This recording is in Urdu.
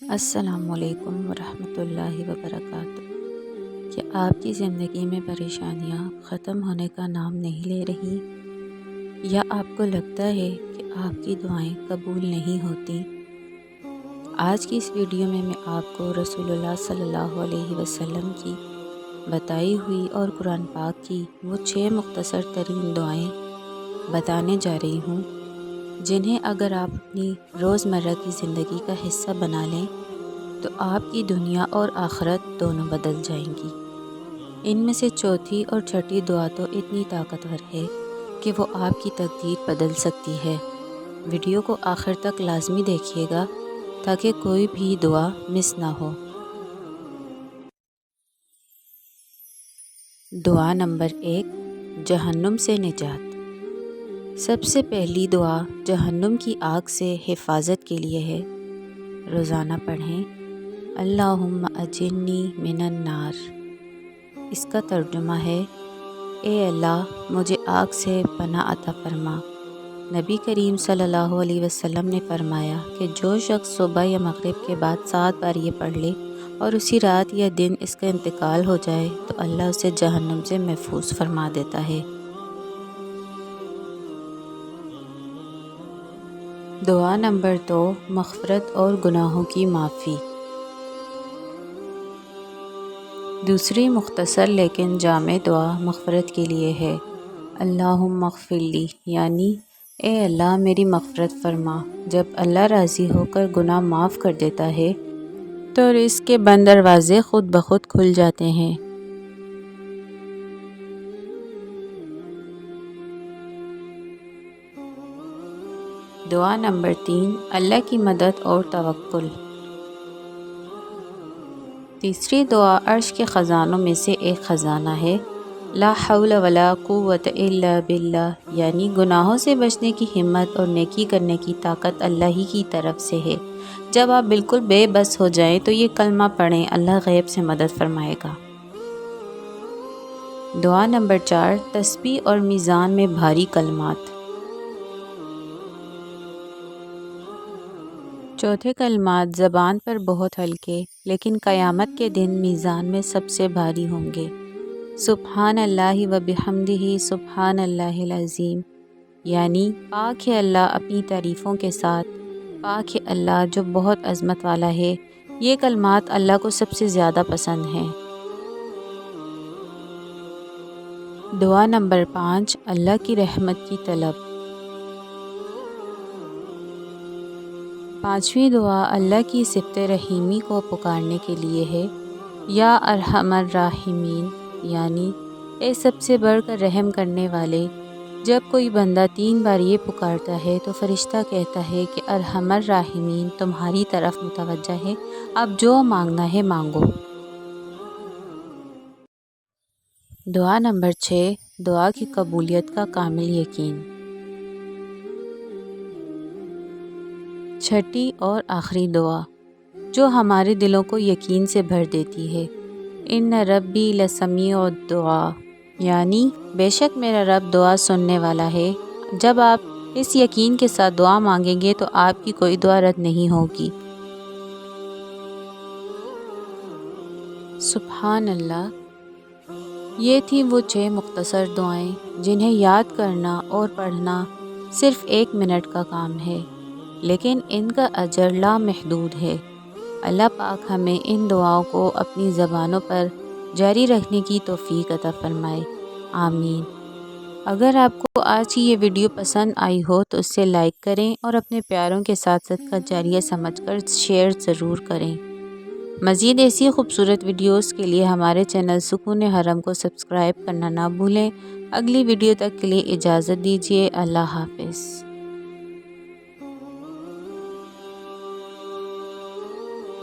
السلام علیکم ورحمۃ اللہ وبرکاتہ۔ کیا آپ کی زندگی میں پریشانیاں ختم ہونے کا نام نہیں لے رہی؟ یا آپ کو لگتا ہے کہ آپ کی دعائیں قبول نہیں ہوتی؟ آج کی اس ویڈیو میں آپ کو رسول اللہ صلی اللہ علیہ وسلم کی بتائی ہوئی اور قرآن پاک کی وہ 6 مختصر ترین دعائیں بتانے جا رہی ہوں، جنہیں اگر آپ اپنی روزمرہ کی زندگی کا حصہ بنا لیں تو آپ کی دنیا اور آخرت دونوں بدل جائیں گی۔ ان میں سے چوتھی اور چھٹی دعا تو اتنی طاقتور ہے کہ وہ آپ کی تقدیر بدل سکتی ہے۔ ویڈیو کو آخر تک لازمی دیکھیے گا تاکہ کوئی بھی دعا مس نہ ہو۔ دعا نمبر 1، جہنم سے نجات۔ سب سے پہلی دعا جہنم کی آگ سے حفاظت کے لیے ہے۔ روزانہ پڑھیں، اللہم اجرنی من النار۔ اس کا ترجمہ ہے، اے اللہ مجھے آگ سے پناہ عطا فرما۔ نبی کریم صلی اللہ علیہ وسلم نے فرمایا کہ جو شخص صبح یا مغرب کے بعد 7 بار یہ پڑھ لے اور اسی رات یا دن اس کا انتقال ہو جائے تو اللہ اسے جہنم سے محفوظ فرما دیتا ہے۔ دعا نمبر 2، مغفرت اور گناہوں کی معافی۔ دوسری مختصر لیکن جامع دعا مغفرت کے لیے ہے۔ اللہم اغفر لی، یعنی اے اللہ میری مغفرت فرما۔ جب اللہ راضی ہو کر گناہ معاف کر دیتا ہے تو رزق کے بند دروازے خود بخود کھل جاتے ہیں۔ دعا نمبر 3، اللہ کی مدد اور توکل۔ تیسری دعا عرش کے خزانوں میں سے ایک خزانہ ہے۔ لا حول ولا قوت الا باللہ، یعنی گناہوں سے بچنے کی ہمت اور نیکی کرنے کی طاقت اللہ ہی کی طرف سے ہے۔ جب آپ بالکل بے بس ہو جائیں تو یہ کلمہ پڑھیں، اللہ غیب سے مدد فرمائے گا۔ دعا نمبر 4، تسبیح اور میزان میں بھاری کلمات۔ چوتھے کلمات زبان پر بہت ہلکے لیکن قیامت کے دن میزان میں سب سے بھاری ہوں گے۔ سبحان اللہ و بحمدہ سبحان اللہ العظیم، یعنی پاک ہے اللہ اپنی تعریفوں کے ساتھ، پاک ہے اللہ جو بہت عظمت والا ہے۔ یہ کلمات اللہ کو سب سے زیادہ پسند ہیں۔ دعا نمبر 5، اللہ کی رحمت کی طلب۔ پانچویں دعا اللہ کی صفت رحیمی کو پکارنے کے لیے ہے۔ یا ارحم الراحمین، یعنی اے سب سے بڑھ کر رحم کرنے والے۔ جب کوئی بندہ 3 بار یہ پکارتا ہے تو فرشتہ کہتا ہے کہ ارحم الراحمین تمہاری طرف متوجہ ہے، اب جو مانگنا ہے مانگو۔ دعا نمبر 6، دعا کی قبولیت کا کامل یقین۔ چھٹی اور آخری دعا جو ہمارے دلوں کو یقین سے بھر دیتی ہے، ان ربی لسمیع الدعاء، یعنی بے شک میرا رب دعا سننے والا ہے۔ جب آپ اس یقین کے ساتھ دعا مانگیں گے تو آپ کی کوئی دعا رد نہیں ہوگی۔ سبحان اللہ۔ یہ تھیں وہ 6 مختصر دعائیں جنہیں یاد کرنا اور پڑھنا صرف 1 منٹ کا کام ہے، لیکن ان کا اجر لامحدود ہے۔ اللہ پاک ہمیں ان دعاؤں کو اپنی زبانوں پر جاری رکھنے کی توفیق عطا فرمائے، آمین۔ اگر آپ کو آج کی یہ ویڈیو پسند آئی ہو تو اسے لائک کریں اور اپنے پیاروں کے ساتھ صدقہ جاریہ سمجھ کر شیئر ضرور کریں۔ مزید ایسی خوبصورت ویڈیوز کے لیے ہمارے چینل سکون حرم کو سبسکرائب کرنا نہ بھولیں۔ اگلی ویڈیو تک کے لیے اجازت دیجیے، اللہ حافظ۔